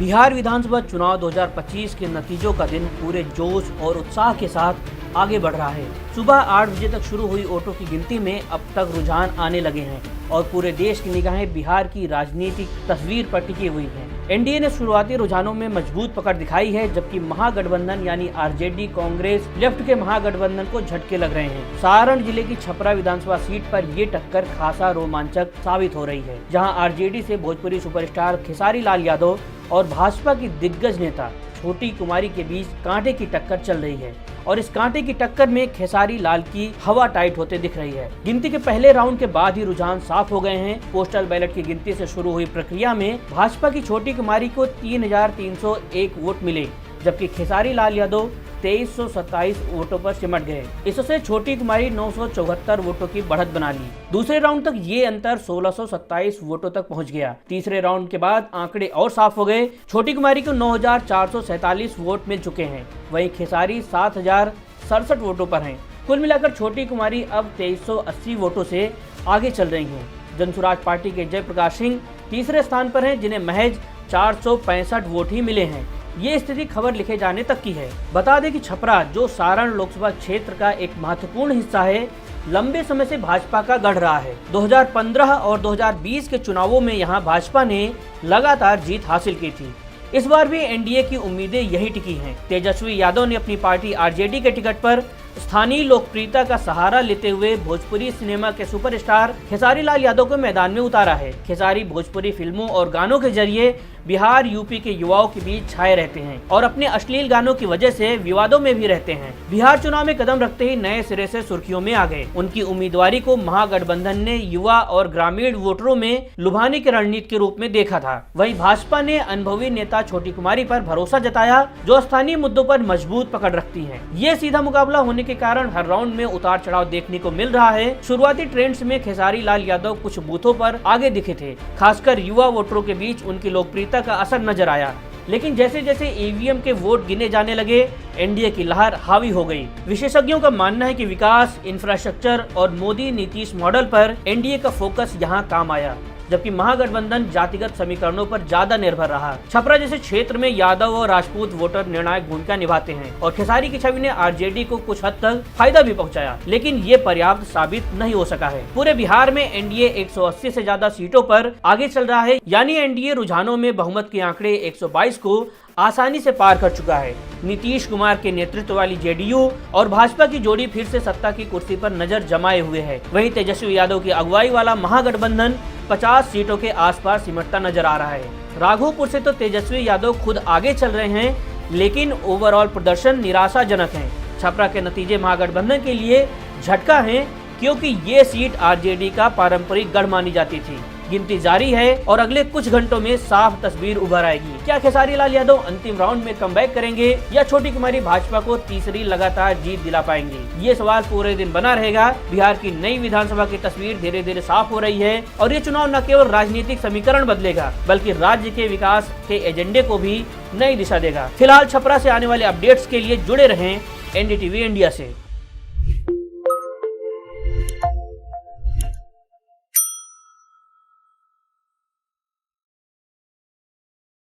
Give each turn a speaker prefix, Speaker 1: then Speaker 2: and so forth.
Speaker 1: बिहार विधानसभा चुनाव 2025 के नतीजों का दिन पूरे जोश और उत्साह के साथ आगे बढ़ रहा है। सुबह 8 बजे तक शुरू हुई वोटों की गिनती में अब तक रुझान आने लगे हैं और पूरे देश की निगाहें बिहार की राजनीतिक तस्वीर पर टिकी हुई हैं। एनडीए ने शुरुआती रुझानों में मजबूत पकड़ दिखाई है, जबकि महागठबंधन यानी आरजेडी, कांग्रेस, लेफ्ट के महागठबंधन को झटके लग रहे हैं। सारण जिले की छपरा विधानसभा सीट पर ये टक्कर खासा रोमांचक साबित हो रही है, जहां आरजेडी से भोजपुरी सुपरस्टार खेसारी लाल यादव और भाजपा की दिग्गज नेता छोटी कुमारी के बीच कांटे की टक्कर चल रही है और इस कांटे की टक्कर में खेसारी लाल की हवा टाइट होते दिख रही है। गिनती के पहले राउंड के बाद ही रुझान साफ हो गए हैं। पोस्टल बैलेट की गिनती से शुरू हुई प्रक्रिया में भाजपा की छोटी कुमारी को 3,301 वोट मिले, जबकि खेसारी लाल यादव 2327 वोटों पर सिमट गए। इससे छोटी कुमारी 974 वोटों की बढ़त बना ली। दूसरे राउंड तक ये अंतर 1627 वोटों तक पहुंच गया। तीसरे राउंड के बाद आंकड़े और साफ हो गए। छोटी कुमारी को 9447 वोट मिल चुके हैं, वहीं खेसारी 7067 वोटों पर हैं। कुल मिलाकर छोटी कुमारी अब 2380 वोटों से आगे चल रही हैं। जनसुराज पार्टी के जयप्रकाश सिंह तीसरे स्थान पर हैं, जिन्हें महज 465 वोट ही मिले हैं। ये स्थिति खबर लिखे जाने तक की है। बता दें कि छपरा, जो सारण लोकसभा क्षेत्र का एक महत्वपूर्ण हिस्सा है, लंबे समय से भाजपा का गढ़ रहा है। 2015 और 2020 के चुनावों में यहां भाजपा ने लगातार जीत हासिल की थी। इस बार भी एनडीए की उम्मीदें यही टिकी हैं। तेजस्वी यादव ने अपनी पार्टी आरजेडी के टिकट पर स्थानीय लोकप्रियता का सहारा लेते हुए भोजपुरी सिनेमा के सुपरस्टार खेसारी लाल यादव को मैदान में उतारा है। खेसारी भोजपुरी फिल्मों और गानों के जरिए बिहार यूपी के युवाओं के बीच छाए रहते हैं और अपने अश्लील गानों की वजह से विवादों में भी रहते हैं। बिहार चुनाव में कदम रखते ही नए सिरे से सुर्खियों में आ गए। उनकी उम्मीदवारी को महागठबंधन ने युवा और ग्रामीण वोटरों में लुभाने की रणनीति के रूप में देखा था। वहीं भाजपा ने अनुभवी नेता छोटी कुमारी पर भरोसा जताया, जो स्थानीय मुद्दों पर मजबूत पकड़ रखती है। ये सीधा मुकाबला होने के कारण हर राउंड में उतार चढ़ाव देखने को मिल रहा है। शुरुआती ट्रेंड्स में खेसारी लाल यादव कुछ बूथों पर आगे दिखे थे, खासकर युवा वोटरों के बीच उनकी लोकप्रियता का असर नजर आया। लेकिन जैसे जैसे ईवीएम के वोट गिने जाने लगे, एनडीए की लहर हावी हो गई। विशेषज्ञों का मानना है कि विकास, इंफ्रास्ट्रक्चर और मोदी नीतीश मॉडल पर एनडीए का फोकस यहां काम आया, जबकि महागठबंधन जातिगत समीकरणों पर ज्यादा निर्भर रहा। छपरा जैसे क्षेत्र में यादव और राजपूत वोटर निर्णायक भूमिका निभाते हैं और खेसारी की छवि ने आरजेडी को कुछ हद तक फायदा भी पहुंचाया, लेकिन ये पर्याप्त साबित नहीं हो सका है। पूरे बिहार में एनडीए 180 से ज्यादा सीटों पर आगे चल रहा है, यानी एनडीए रुझानों में बहुमत के आंकड़े 122 को आसानी से पार कर चुका है। नीतीश कुमार के नेतृत्व वाली जेडीयू और भाजपा की जोड़ी फिर से सत्ता की कुर्सी पर नजर जमाए हुए है। वहीं तेजस्वी यादव की अगुवाई वाला महागठबंधन 50 सीटों के आसपास सिमटता नजर आ रहा है। राघोपुर से तो तेजस्वी यादव खुद आगे चल रहे हैं, लेकिन ओवरऑल प्रदर्शन निराशाजनक है। छपरा के नतीजे महागठबंधन के लिए झटका है, क्योंकि ये सीट आरजेडी का पारंपरिक गढ़ मानी जाती थी। गिनती जारी है और अगले कुछ घंटों में साफ तस्वीर उभर आएगी। क्या खेसारी लाल यादव अंतिम राउंड में कमबैक करेंगे या छोटी कुमारी भाजपा को तीसरी लगातार जीत दिला पाएंगे? ये सवाल पूरे दिन बना रहेगा। बिहार की नई विधानसभा की तस्वीर धीरे धीरे साफ हो रही है और ये चुनाव न केवल राजनीतिक समीकरण बदलेगा, बल्कि राज्य के विकास के एजेंडे को भी नई दिशा देगा। फिलहाल छपरा से आने वाले अपडेट्स के लिए जुड़े रहें एनडीटीवी इंडिया से।